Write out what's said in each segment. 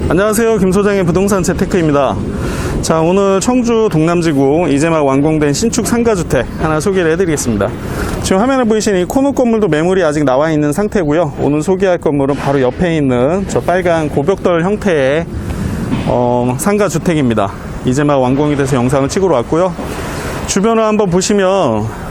안녕하세요. 김소장의 부동산 재테크입니다. 자, 오늘 청주 동남지구 이제 막 완공된 신축 상가주택 하나 소개를 해드리겠습니다. 지금 화면에 보이시는 이 코너 건물도 매물이 아직 나와 있는 상태고요. 오늘 소개할 건물은 바로 옆에 있는 저 빨간 고벽돌 형태의 상가주택입니다. 이제 막 완공이 돼서 영상을 찍으러 왔고요. 주변을 한번 보시면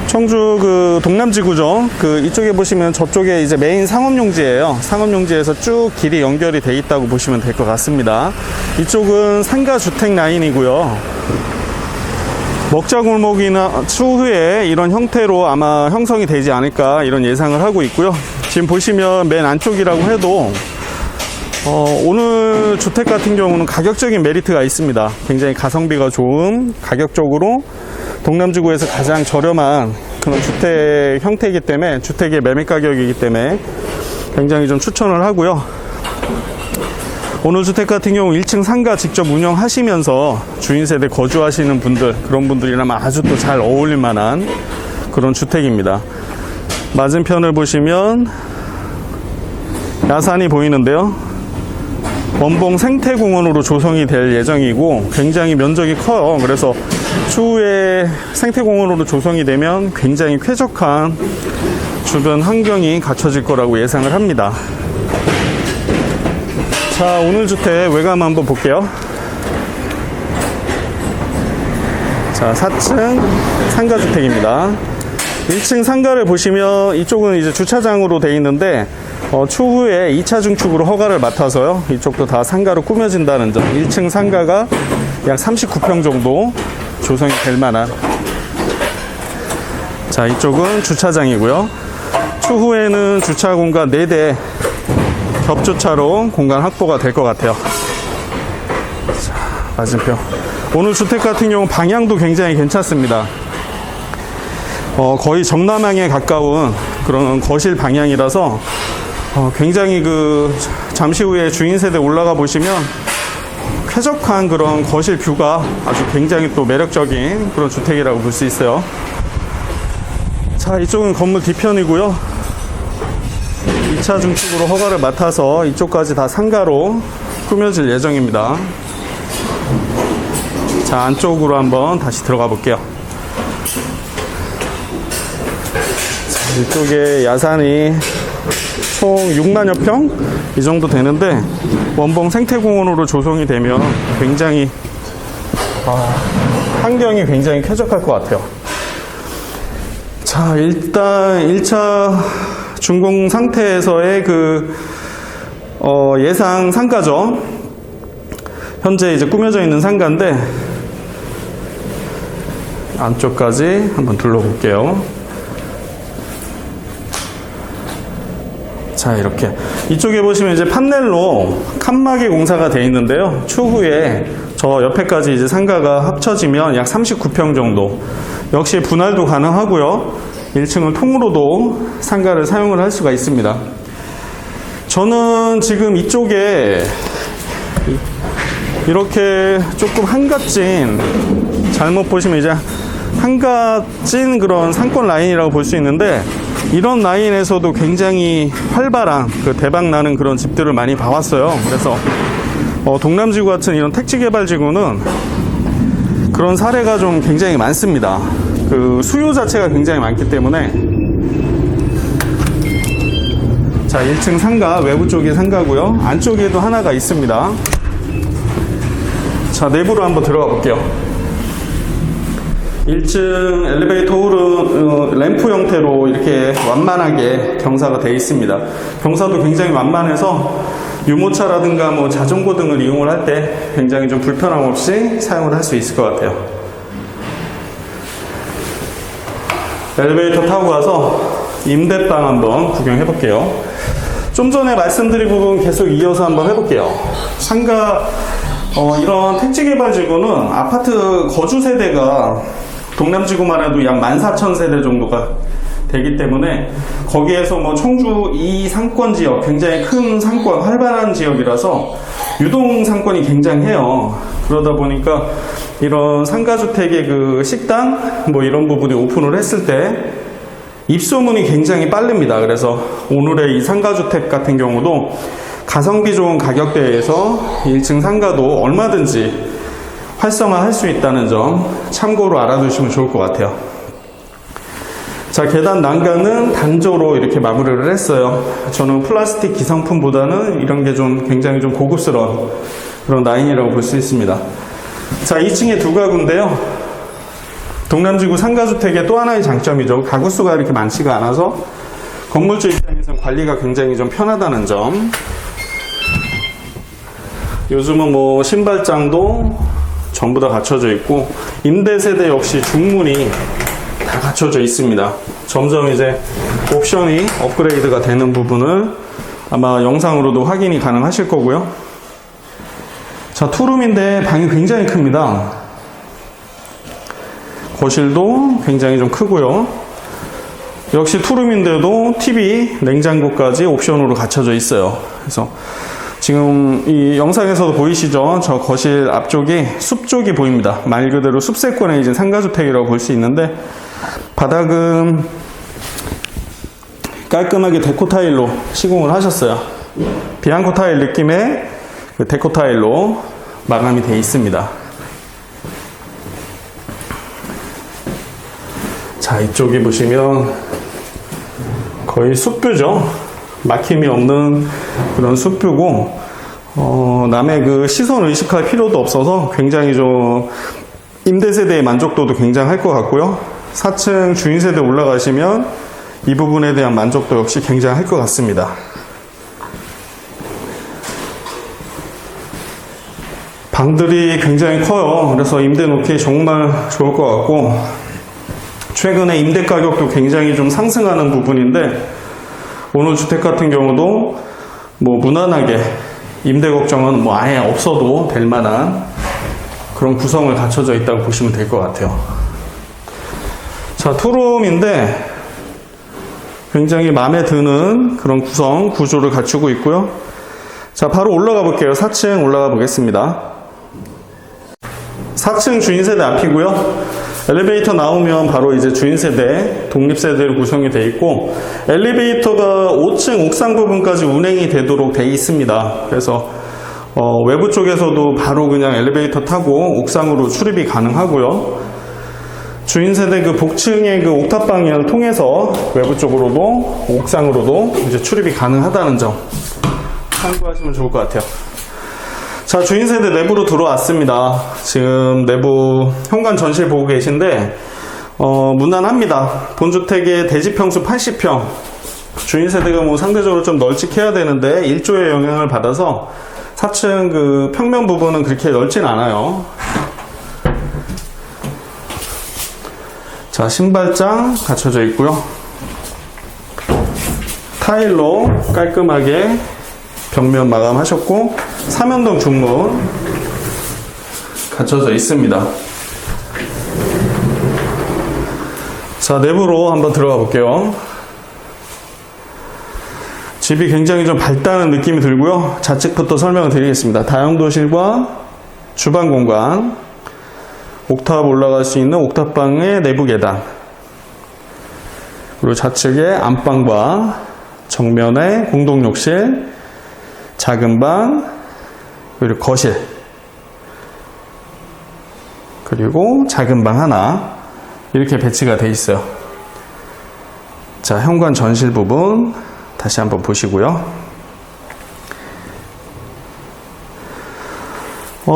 청주 그 동남지구죠. 그 이쪽에 보시면 저쪽에 이제 메인 상업용지예요. 상업용지에서 쭉 길이 연결이 돼 있다고 보시면 될 것 같습니다. 이쪽은 상가주택 라인이고요. 먹자골목이나 추후에 이런 형태로 아마 형성이 되지 않을까 이런 예상을 하고 있고요. 지금 보시면 맨 안쪽이라고 해도 오늘 주택 같은 경우는 가격적인 메리트가 있습니다. 굉장히 가성비가 좋은, 가격적으로 동남지구에서 가장 저렴한 그런 주택 형태이기 때문에, 주택의 매매 가격이기 때문에 굉장히 좀 추천을 하고요. 오늘 주택 같은 경우 1층 상가 직접 운영하시면서 주인 세대 거주하시는 분들, 그런 분들이라면 아주 또 잘 어울릴 만한 그런 주택입니다. 맞은편을 보시면 야산이 보이는데요. 원봉 생태공원으로 조성이 될 예정이고 굉장히 면적이 커요. 그래서 추후에 생태공원으로 조성이 되면 굉장히 쾌적한 주변 환경이 갖춰질 거라고 예상을 합니다. 자, 오늘 주택 외관 한번 볼게요. 자, 4층 상가주택입니다. 1층 상가를 보시면 이쪽은 이제 주차장으로 되어 있는데 추후에 2차 중축으로 허가를 맡아서요. 이쪽도 다 상가로 꾸며진다는 점. 1층 상가가 약 39평 정도 조성이 될 만한. 자, 이쪽은 주차장이고요. 추후에는 주차 공간 4대 겹주차로 공간 확보가 될 것 같아요. 자, 맞은편. 오늘 주택 같은 경우 방향도 굉장히 괜찮습니다. 거의 정남향에 가까운 그런 거실 방향이라서 굉장히 잠시 후에 주인 세대 올라가 보시면 쾌적한 그런 거실 뷰가 아주 굉장히 또 매력적인 그런 주택이라고 볼 수 있어요. 자, 이쪽은 건물 뒤편이고요. 2차 중축으로 허가를 맡아서 이쪽까지 다 상가로 꾸며질 예정입니다. 자, 안쪽으로 한번 다시 들어가 볼게요. 자, 이쪽에 야산이 총 6만여 평? 이 정도 되는데 원봉 생태공원으로 조성이 되면 굉장히 환경이 굉장히 쾌적할 것 같아요. 자, 일단 1차 준공 상태에서의 예상 상가죠. 현재 이제 꾸며져 있는 상가인데 안쪽까지 한번 둘러볼게요. 자, 이렇게 이쪽에 보시면 이제 판넬로 칸막이 공사가 되어 있는데요. 추후에 저 옆에까지 이제 상가가 합쳐지면 약 39평 정도. 역시 분할도 가능하고요. 1층을 통으로도 상가를 사용을 할 수가 있습니다. 저는 지금 이쪽에 이렇게 조금 한갓진, 잘못 보시면 이제 한갓진 그런 상권 라인이라고 볼 수 있는데, 이런 라인에서도 굉장히 활발한 대박나는 그런 집들을 많이 봐왔어요. 그래서 동남지구 같은 이런 택지개발지구는 그런 사례가 좀 굉장히 많습니다. 수요 자체가 굉장히 많기 때문에. 자, 1층 상가, 외부 쪽이 상가고요. 안쪽에도 하나가 있습니다. 자, 내부로 한번 들어가 볼게요. 1층 엘리베이터 홀은 램프 형태로 이렇게 완만하게 경사가 되어 있습니다. 경사도 굉장히 완만해서 유모차라든가 자전거 등을 이용을 할 때 굉장히 좀 불편함 없이 사용을 할 수 있을 것 같아요. 엘리베이터 타고 가서 임대방 한번 구경해 볼게요. 좀 전에 말씀드린 부분 계속 이어서 한번 해볼게요. 상가 이런 택지개발지구는 아파트 거주 세대가 동남지구만 해도 약 14,000세대 정도가 되기 때문에 거기에서 청주 이 상권 지역, 굉장히 큰 상권, 활발한 지역이라서 유동 상권이 굉장해요. 그러다 보니까 이런 상가주택의 식당 이런 부분이 오픈을 했을 때 입소문이 굉장히 빠릅니다. 그래서 오늘의 이 상가주택 같은 경우도 가성비 좋은 가격대에서 1층 상가도 얼마든지 활성화할 수 있다는 점 참고로 알아두시면 좋을 것 같아요. 자, 계단 난간은 단조로 이렇게 마무리를 했어요. 저는 플라스틱 기성품보다는 이런 게 좀 굉장히 좀 고급스러운 그런 라인이라고 볼 수 있습니다. 자, 2층에 두 가구인데요. 동남지구 상가주택의 또 하나의 장점이죠. 가구 수가 이렇게 많지가 않아서 건물주 입장에서는 관리가 굉장히 좀 편하다는 점. 요즘은 뭐 신발장도 전부 다 갖춰져 있고 임대세대 역시 중문이 다 갖춰져 있습니다. 점점 이제 옵션이 업그레이드가 되는 부분을 아마 영상으로도 확인이 가능하실 거고요. 자, 투룸인데 방이 굉장히 큽니다. 거실도 굉장히 좀 크고요. 역시 투룸인데도 TV, 냉장고까지 옵션으로 갖춰져 있어요. 그래서 지금 이 영상에서도 보이시죠? 저 거실 앞쪽에 숲 쪽이 보입니다. 말 그대로 숲세권의 이제 상가주택이라고 볼 수 있는데 바닥은 깔끔하게 데코 타일로 시공을 하셨어요. 비앙코 타일 느낌의 그 데코 타일로 마감이 되어 있습니다. 자, 이쪽에 보시면 거의 숲뷰죠. 막힘이 없는 그런 숲뷰고 남의 그 시선 의식할 필요도 없어서 굉장히 좀 임대세대의 만족도도 굉장할 것 같고요. 4층 주인세대 올라가시면 이 부분에 대한 만족도 역시 굉장할 것 같습니다. 방들이 굉장히 커요. 그래서 임대 놓기 정말 좋을 것 같고 최근에 임대 가격도 굉장히 좀 상승하는 부분인데 오늘 주택 같은 경우도 뭐 무난하게 임대 걱정은 뭐 아예 없어도 될 만한 그런 구성을 갖춰져 있다고 보시면 될 것 같아요. 자, 투룸인데 굉장히 마음에 드는 그런 구조를 갖추고 있고요. 자, 바로 올라가 볼게요. 4층 올라가 보겠습니다. 4층 주인세대 앞이고요. 엘리베이터 나오면 바로 이제 주인세대, 독립세대로 구성이 되어 있고 엘리베이터가 5층 옥상 부분까지 운행이 되도록 되어 있습니다. 그래서 외부 쪽에서도 바로 그냥 엘리베이터 타고 옥상으로 출입이 가능하고요. 주인세대 그 복층의 그 옥탑방을 통해서 외부 쪽으로도 옥상으로도 이제 출입이 가능하다는 점 참고하시면 좋을 것 같아요. 자, 주인세대 내부로 들어왔습니다. 지금 내부 현관 전실 보고 계신데 무난합니다. 본주택의 대지평수 80평. 주인세대가 뭐 상대적으로 좀 널찍해야 되는데 일조의 영향을 받아서 4층 그 평면 부분은 그렇게 넓진 않아요. 자, 신발장 갖춰져 있고요. 타일로 깔끔하게 벽면 마감하셨고 삼연동 중문 갖춰져 있습니다. 자, 내부로 한번 들어가 볼게요. 집이 굉장히 좀 밝다는 느낌이 들고요. 좌측부터 설명을 드리겠습니다. 다용도실과 주방 공간, 옥탑 올라갈 수 있는 옥탑방의 내부 계단, 그리고 좌측에 안방과 정면에 공동욕실, 작은 방, 그리고 거실, 그리고 작은 방 하나 이렇게 배치가 되어 있어요. 자, 현관 전실 부분 다시 한번 보시고요.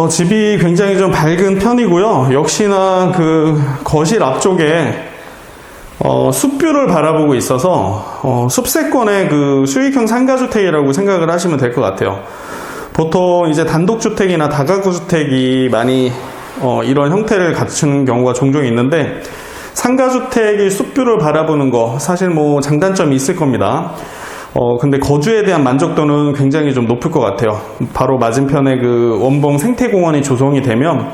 집이 굉장히 좀 밝은 편이고요. 역시나 그 거실 앞쪽에 숲뷰를 바라보고 있어서 숲세권의 그 수익형 상가주택이라고 생각을 하시면 될 것 같아요. 보통 이제 단독주택이나 다가구주택이 많이 이런 형태를 갖추는 경우가 종종 있는데 상가주택이 숲뷰를 바라보는 거 사실 뭐 장단점이 있을 겁니다. 근데 거주에 대한 만족도는 굉장히 좀 높을 것 같아요. 바로 맞은편에 그 원봉 생태공원이 조성이 되면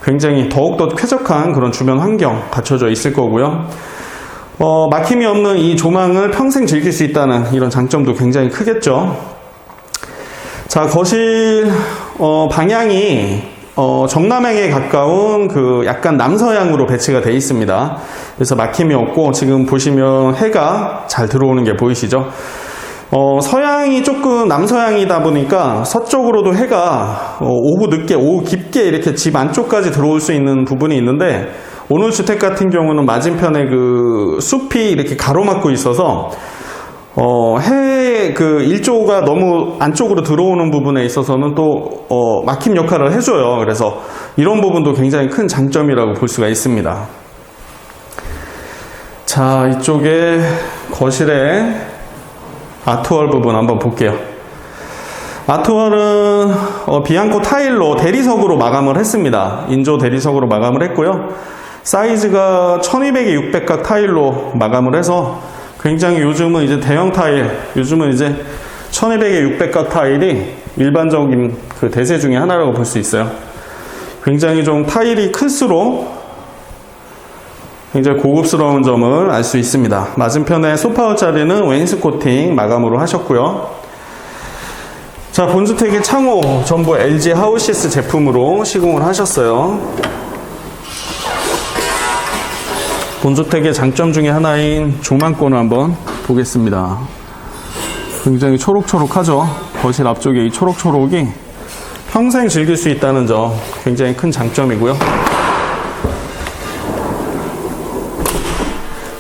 굉장히 더욱더 쾌적한 그런 주변 환경 갖춰져 있을 거고요. 막힘이 없는 이 조망을 평생 즐길 수 있다는 이런 장점도 굉장히 크겠죠. 자, 거실 방향이 정남향에 가까운 그 약간 남서향으로 배치가 되어 있습니다. 그래서 막힘이 없고 지금 보시면 해가 잘 들어오는 게 보이시죠? 서양이 조금 남서양이다 보니까 서쪽으로도 해가 오후 늦게, 오후 깊게 이렇게 집 안쪽까지 들어올 수 있는 부분이 있는데, 오늘 주택 같은 경우는 맞은편에 그 숲이 이렇게 가로막고 있어서 해 그 일조가 너무 안쪽으로 들어오는 부분에 있어서는 또 막힘 역할을 해줘요. 그래서 이런 부분도 굉장히 큰 장점이라고 볼 수가 있습니다. 자, 이쪽에 거실에 아트월 부분 한번 볼게요. 아트월은 비앙코 타일로 대리석으로 마감을 했습니다. 인조 대리석으로 마감을 했고요. 사이즈가 1200에 600각 타일로 마감을 해서 굉장히 요즘은 이제 대형 타일, 요즘은 이제 1200에 600각 타일이 일반적인 그 대세 중에 하나라고 볼 수 있어요. 굉장히 좀 타일이 클수록 굉장히 고급스러운 점을 알 수 있습니다. 맞은편에 소파울 자리는 웨인스코팅 마감으로 하셨고요. 자, 본주택의 창호 전부 LG 하우시스 제품으로 시공을 하셨어요. 본주택의 장점 중에 하나인 조망권을 한번 보겠습니다. 굉장히 초록초록하죠. 거실 앞쪽에 이 초록초록이 평생 즐길 수 있다는 점 굉장히 큰 장점이고요.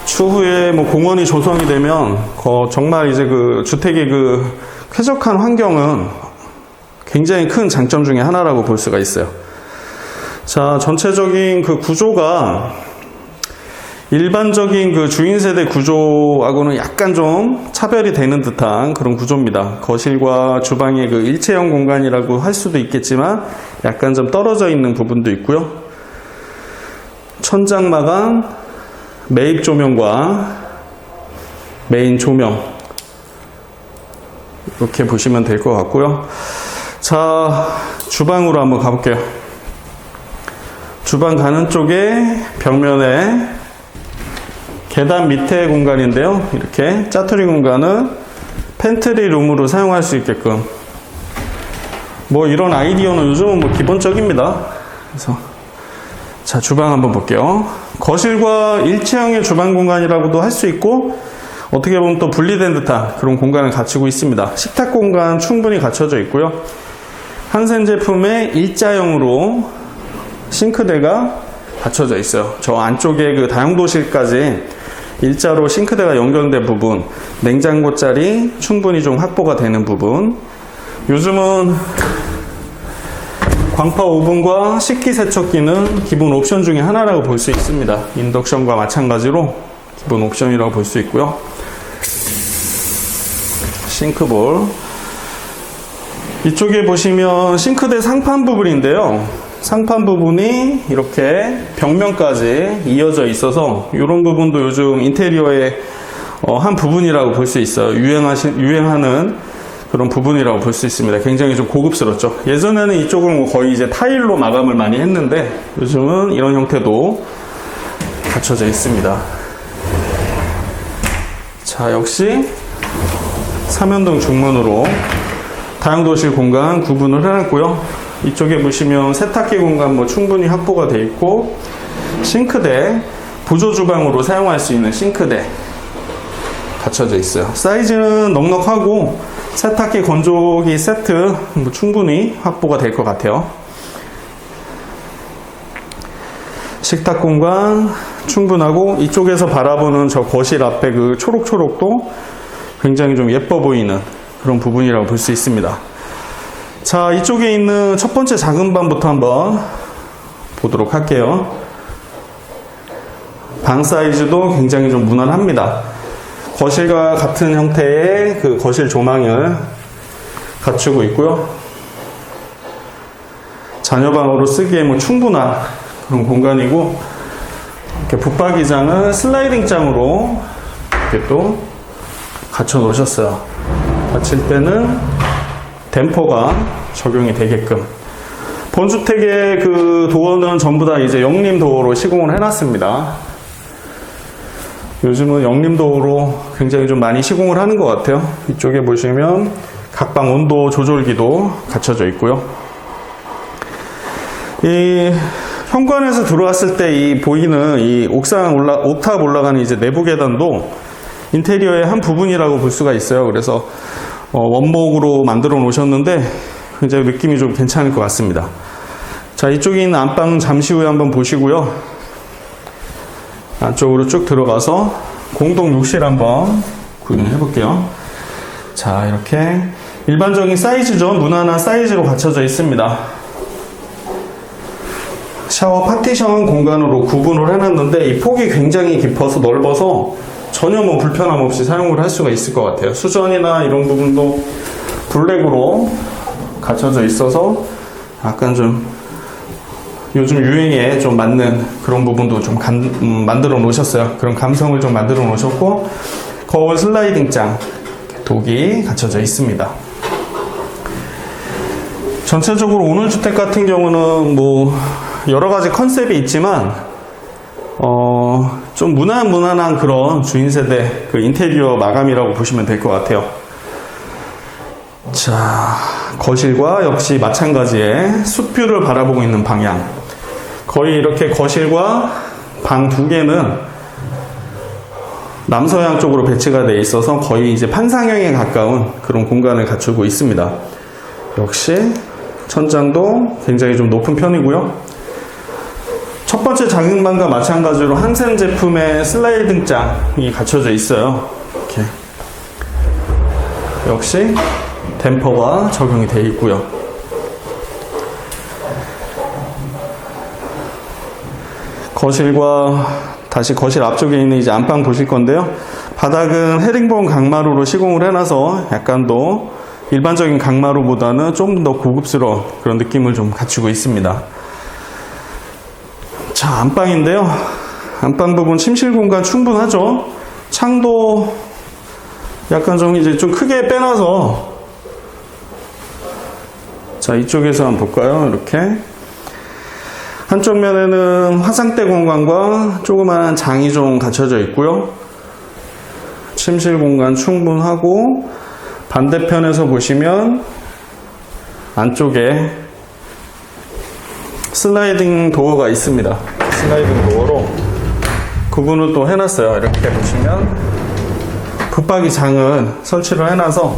추후에 뭐 공원이 조성이 되면 정말 이제 그 주택의 그 쾌적한 환경은 굉장히 큰 장점 중에 하나라고 볼 수가 있어요. 자, 전체적인 그 구조가 일반적인 그 주인세대 구조하고는 약간 좀 차별이 되는 듯한 그런 구조입니다. 거실과 주방의 그 일체형 공간이라고 할 수도 있겠지만 약간 좀 떨어져 있는 부분도 있고요. 천장 마감, 매입 조명과 메인 조명 이렇게 보시면 될 것 같고요. 자, 주방으로 한번 가볼게요. 주방 가는 쪽에 벽면에 계단 밑에 공간인데요. 이렇게 짜투리 공간은 팬트리 룸으로 사용할 수 있게끔 뭐 이런 아이디어는 요즘은 뭐 기본적입니다. 그래서 자, 주방 한번 볼게요. 거실과 일체형의 주방 공간이라고도 할 수 있고 어떻게 보면 또 분리된 듯한 그런 공간을 갖추고 있습니다. 식탁 공간 충분히 갖춰져 있고요. 한센 제품의 일자형으로 싱크대가 갖춰져 있어요. 저 안쪽에 그 다용도실까지 일자로 싱크대가 연결된 부분, 냉장고 자리 충분히 좀 확보가 되는 부분. 요즘은 광파 오븐과 식기세척기는 기본 옵션 중에 하나라고 볼 수 있습니다. 인덕션과 마찬가지로 기본 옵션이라고 볼 수 있고요. 싱크볼. 이쪽에 보시면 싱크대 상판 부분인데요. 상판 부분이 이렇게 벽면까지 이어져 있어서 이런 부분도 요즘 인테리어의 한 부분이라고 볼 수 있어요. 유행하는 그런 부분이라고 볼 수 있습니다. 굉장히 좀 고급스럽죠. 예전에는 이쪽은 거의 이제 타일로 마감을 많이 했는데 요즘은 이런 형태도 갖춰져 있습니다. 자, 역시 삼연동 중문으로 다용도실 공간 구분을 해놨고요. 이쪽에 보시면 세탁기 공간 뭐 충분히 확보가 되어 있고 싱크대, 보조 주방으로 사용할 수 있는 싱크대 갖춰져 있어요. 사이즈는 넉넉하고 세탁기 건조기 세트 뭐 충분히 확보가 될 것 같아요. 식탁 공간 충분하고 이쪽에서 바라보는 저 거실 앞에 그 초록초록도 굉장히 좀 예뻐 보이는 그런 부분이라고 볼 수 있습니다. 자, 이쪽에 있는 첫 번째 작은 방부터 한번 보도록 할게요. 방 사이즈도 굉장히 좀 무난합니다. 거실과 같은 형태의 그 거실 조망을 갖추고 있고요. 자녀방으로 쓰기에 뭐 충분한 그런 공간이고, 이렇게 붙박이장은 슬라이딩장으로 이렇게 또 갖춰 놓으셨어요. 닫힐 때는 댐퍼가 적용이 되게끔. 본주택의 그 도어는 전부 다 이제 영림 도어로 시공을 해놨습니다. 요즘은 영림 도어로 굉장히 좀 많이 시공을 하는 것 같아요. 이쪽에 보시면 각방 온도 조절기도 갖춰져 있고요. 이 현관에서 들어왔을 때 이 보이는 이 옥탑 올라가는 이제 내부 계단도 인테리어의 한 부분이라고 볼 수가 있어요. 그래서 원목으로 만들어 놓으셨는데 굉장히 느낌이 좀 괜찮을 것 같습니다. 자, 이쪽에 있는 안방 잠시 후에 한번 보시고요. 안쪽으로 쭉 들어가서 공동 욕실 한번 구경해 볼게요. 자, 이렇게 일반적인 사이즈죠. 무난한 사이즈로 갖춰져 있습니다. 샤워 파티션 공간으로 구분을 해놨는데 이 폭이 굉장히 깊어서 넓어서 전혀 뭐 불편함 없이 사용을 할 수가 있을 것 같아요. 수전이나 이런 부분도 블랙으로 갖춰져 있어서 약간 좀 요즘 유행에 좀 맞는 그런 부분도 좀 만들어 놓으셨어요. 그런 감성을 좀 만들어 놓으셨고, 거울 슬라이딩장 독이 갖춰져 있습니다. 전체적으로 오늘주택 같은 경우는 뭐 여러 가지 컨셉이 있지만 좀 무난한 그런 주인 세대 그 인테리어 마감이라고 보시면 될 것 같아요. 자, 거실과 역시 마찬가지의 숲뷰를 바라보고 있는 방향. 거의 이렇게 거실과 방 두 개는 남서향 쪽으로 배치가 되어 있어서 거의 이제 판상형에 가까운 그런 공간을 갖추고 있습니다. 역시 천장도 굉장히 좀 높은 편이고요. 첫 번째 작은방과 마찬가지로 한샘 제품의 슬라이딩장이 갖춰져 있어요. 이렇게 역시 댐퍼가 적용이 되어 있고요. 거실과 다시 거실 앞쪽에 있는 이제 안방 보실 건데요. 바닥은 헤링본 강마루로 시공을 해놔서 약간 더 일반적인 강마루보다는 좀 더 고급스러운 그런 느낌을 좀 갖추고 있습니다. 자, 안방인데요. 안방 부분 침실 공간 충분하죠. 창도 약간 좀 이제 좀 크게 빼놔서, 자, 이쪽에서 한번 볼까요? 이렇게 한쪽 면에는 화장대 공간과 조그마한 장이 좀 갖춰져 있고요. 침실 공간 충분하고, 반대편에서 보시면 안쪽에 슬라이딩 도어가 있습니다. 슬라이딩 도어로 구분을 또 해놨어요. 이렇게 보시면 붙박이 장을 설치를 해놔서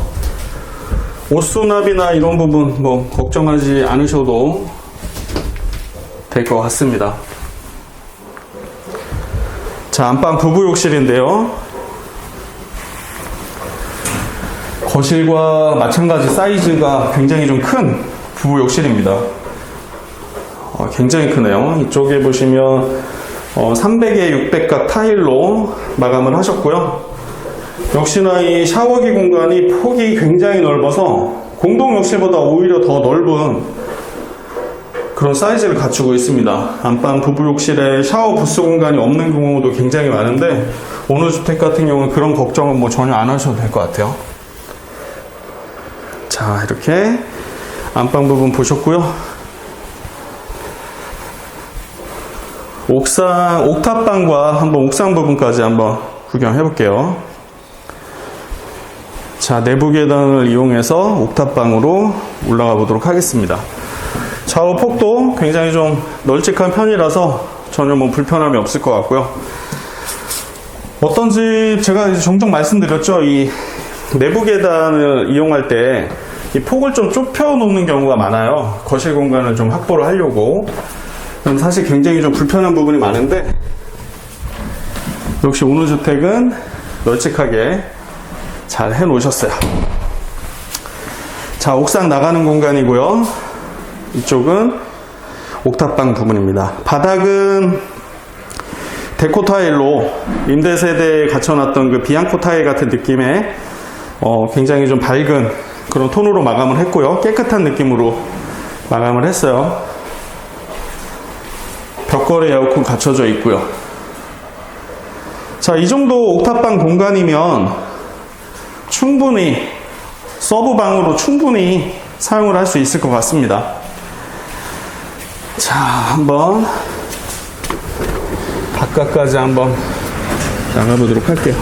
옷 수납이나 이런 부분 뭐 걱정하지 않으셔도 될 것 같습니다. 자, 안방 부부 욕실인데요. 거실과 마찬가지 사이즈가 굉장히 좀 큰 부부 욕실입니다. 굉장히 크네요. 이쪽에 보시면 300에 600각 타일로 마감을 하셨고요. 역시나 이 샤워기 공간이 폭이 굉장히 넓어서 공동 욕실보다 오히려 더 넓은 그런 사이즈를 갖추고 있습니다. 안방 부부 욕실에 샤워 부스 공간이 없는 경우도 굉장히 많은데 오늘 주택 같은 경우는 그런 걱정은 뭐 전혀 안 하셔도 될 것 같아요. 자, 이렇게 안방 부분 보셨고요. 옥상, 옥탑방과 한번 옥상 부분까지 한번 구경해 볼게요. 자, 내부 계단을 이용해서 옥탑방으로 올라가 보도록 하겠습니다. 좌우 폭도 굉장히 좀 널찍한 편이라서 전혀 뭐 불편함이 없을 것 같고요. 어떤 집, 제가 이제 종종 말씀드렸죠. 이 내부 계단을 이용할 때 이 폭을 좀 좁혀 놓는 경우가 많아요. 거실 공간을 좀 확보를 하려고. 그럼 사실 굉장히 좀 불편한 부분이 많은데 역시 오늘 주택은 널찍하게 잘 해 놓으셨어요. 자, 옥상 나가는 공간이고요. 이쪽은 옥탑방 부분입니다. 바닥은 데코 타일로 임대 세대에 갖춰놨던 그 비앙코 타일 같은 느낌의 굉장히 좀 밝은 그런 톤으로 마감을 했고요. 깨끗한 느낌으로 마감을 했어요. 벽걸이 에어컨 갖춰져 있고요. 자, 이 정도 옥탑방 공간이면 충분히 서브방으로 충분히 사용을 할 수 있을 것 같습니다. 자, 한번 바깥까지 한번 나가보도록 할게요.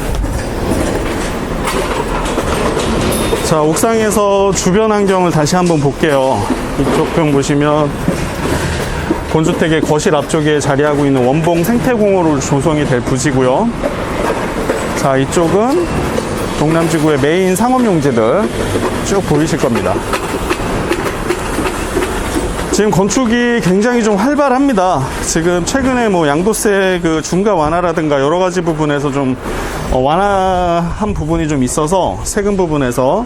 자, 옥상에서 주변 환경을 다시 한번 볼게요. 이쪽 편 보시면 본주택의 거실 앞쪽에 자리하고 있는 원봉 생태공원으로 조성이 될 부지고요. 자, 이쪽은 동남지구의 메인 상업용지들 쭉 보이실 겁니다. 지금 건축이 굉장히 좀 활발합니다. 지금 최근에 뭐 양도세 그 중과 완화라든가 여러 가지 부분에서 좀 완화한 부분이 좀 있어서 세금 부분에서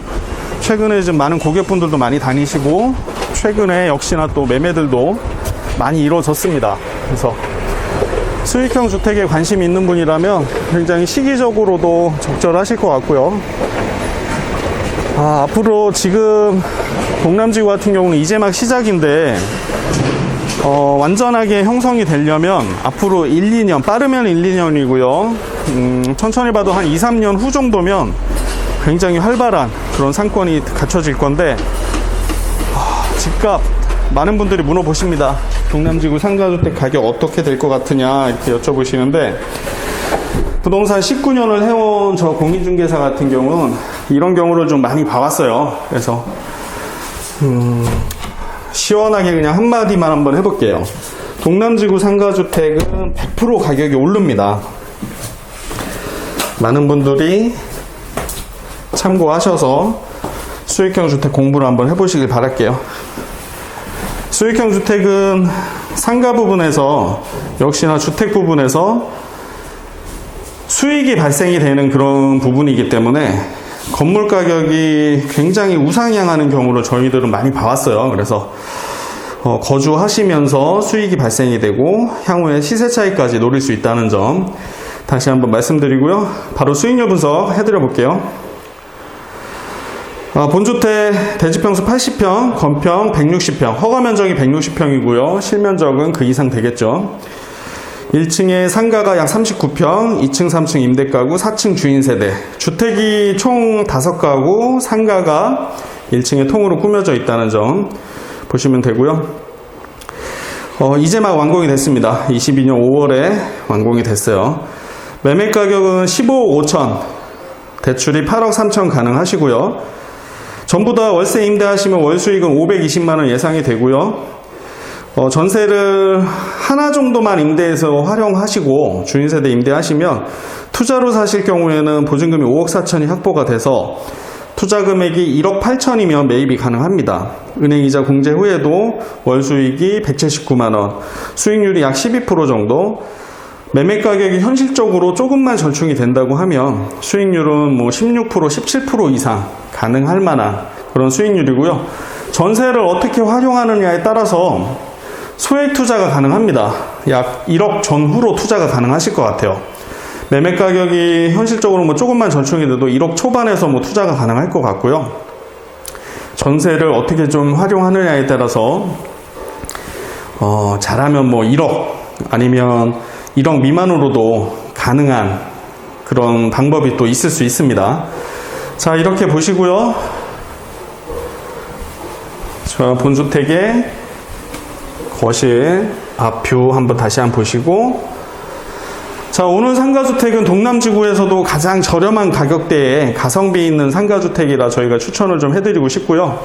최근에 좀 많은 고객분들도 많이 다니시고 최근에 역시나 또 매매들도 많이 이루어졌습니다. 그래서 수익형 주택에 관심이 있는 분이라면 굉장히 시기적으로도 적절하실 것 같고요. 앞으로 지금 동남지구 같은 경우는 이제 막 시작인데 완전하게 형성이 되려면 앞으로 1, 2년, 빠르면 1, 2년이고요. 천천히 봐도 한 2, 3년 후 정도면 굉장히 활발한 그런 상권이 갖춰질 건데 집값 많은 분들이 물어보십니다. 동남지구 상가주택 가격 어떻게 될 것 같으냐 이렇게 여쭤보시는데 부동산 19년을 해온 저 공인중개사 같은 경우는 이런 경우를 좀 많이 봐왔어요. 그래서 시원하게 그냥 한마디만 한번 해볼게요. 동남지구 상가주택은 100% 가격이 오릅니다. 많은 분들이 참고하셔서 수익형 주택 공부를 한번 해보시길 바랄게요. 수익형 주택은 상가 부분에서 역시나 주택 부분에서 수익이 발생이 되는 그런 부분이기 때문에 건물 가격이 굉장히 우상향하는 경우를 저희들은 많이 봐왔어요. 그래서 거주하시면서 수익이 발생이 되고 향후에 시세 차익까지 노릴 수 있다는 점 다시 한번 말씀드리고요. 바로 수익률 분석 해드려 볼게요. 본주택 대지평수 80평, 건평 160평, 허가면적이 160평이고요. 실면적은 그 이상 되겠죠. 1층에 상가가 약 39평, 2층, 3층 임대가구, 4층 주인세대. 주택이 총 5가구, 상가가 1층에 통으로 꾸며져 있다는 점 보시면 되고요. 이제 막 완공이 됐습니다. 22년 5월에 완공이 됐어요. 매매 가격은 15억 5천, 대출이 8억 3천 가능하시고요. 전부 다 월세 임대하시면 월 수익은 520만원 예상이 되고요. 전세를 하나 정도만 임대해서 활용하시고 주인세대 임대하시면 투자로 사실 경우에는 보증금이 5억 4천이 확보가 돼서 투자 금액이 1억 8천이면 매입이 가능합니다. 은행이자 공제 후에도 월 수익이 179만원, 수익률이 약 12% 정도, 매매 가격이 현실적으로 조금만 절충이 된다고 하면 수익률은 뭐 16%, 17% 이상 가능할 만한 그런 수익률이고요. 전세를 어떻게 활용하느냐에 따라서 소액 투자가 가능합니다. 약 1억 전후로 투자가 가능하실 것 같아요. 매매 가격이 현실적으로 뭐 조금만 절충이 돼도 1억 초반에서 뭐 투자가 가능할 것 같고요. 전세를 어떻게 좀 활용하느냐에 따라서 잘하면 뭐 1억 아니면 1억 미만으로도 가능한 그런 방법이 또 있을 수 있습니다. 자, 이렇게 보시고요. 자, 본주택의 거실 앞뷰 한번 다시 한번 보시고, 자, 오늘 상가주택은 동남지구에서도 가장 저렴한 가격대에 가성비 있는 상가주택이라 저희가 추천을 좀 해드리고 싶고요.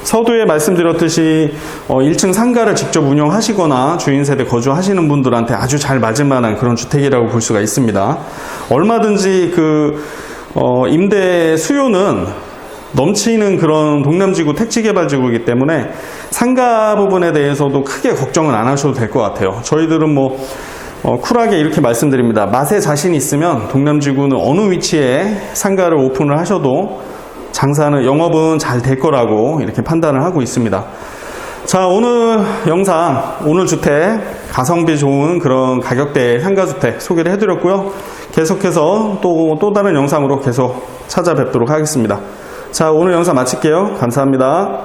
서두에 말씀드렸듯이 1층 상가를 직접 운영하시거나 주인세대 거주하시는 분들한테 아주 잘 맞을 만한 그런 주택이라고 볼 수가 있습니다. 얼마든지 임대 수요는 넘치는 그런 동남지구 택지개발지구이기 때문에 상가 부분에 대해서도 크게 걱정은 안 하셔도 될 것 같아요. 저희들은 쿨하게 이렇게 말씀드립니다. 맛에 자신 있으면 동남지구는 어느 위치에 상가를 오픈을 하셔도 장사는, 영업은 잘 될 거라고 이렇게 판단을 하고 있습니다. 자, 오늘 영상, 오늘 주택, 가성비 좋은 그런 가격대의 상가주택 소개를 해드렸고요. 계속해서 또 다른 영상으로 계속 찾아뵙도록 하겠습니다. 자, 오늘 영상 마칠게요. 감사합니다.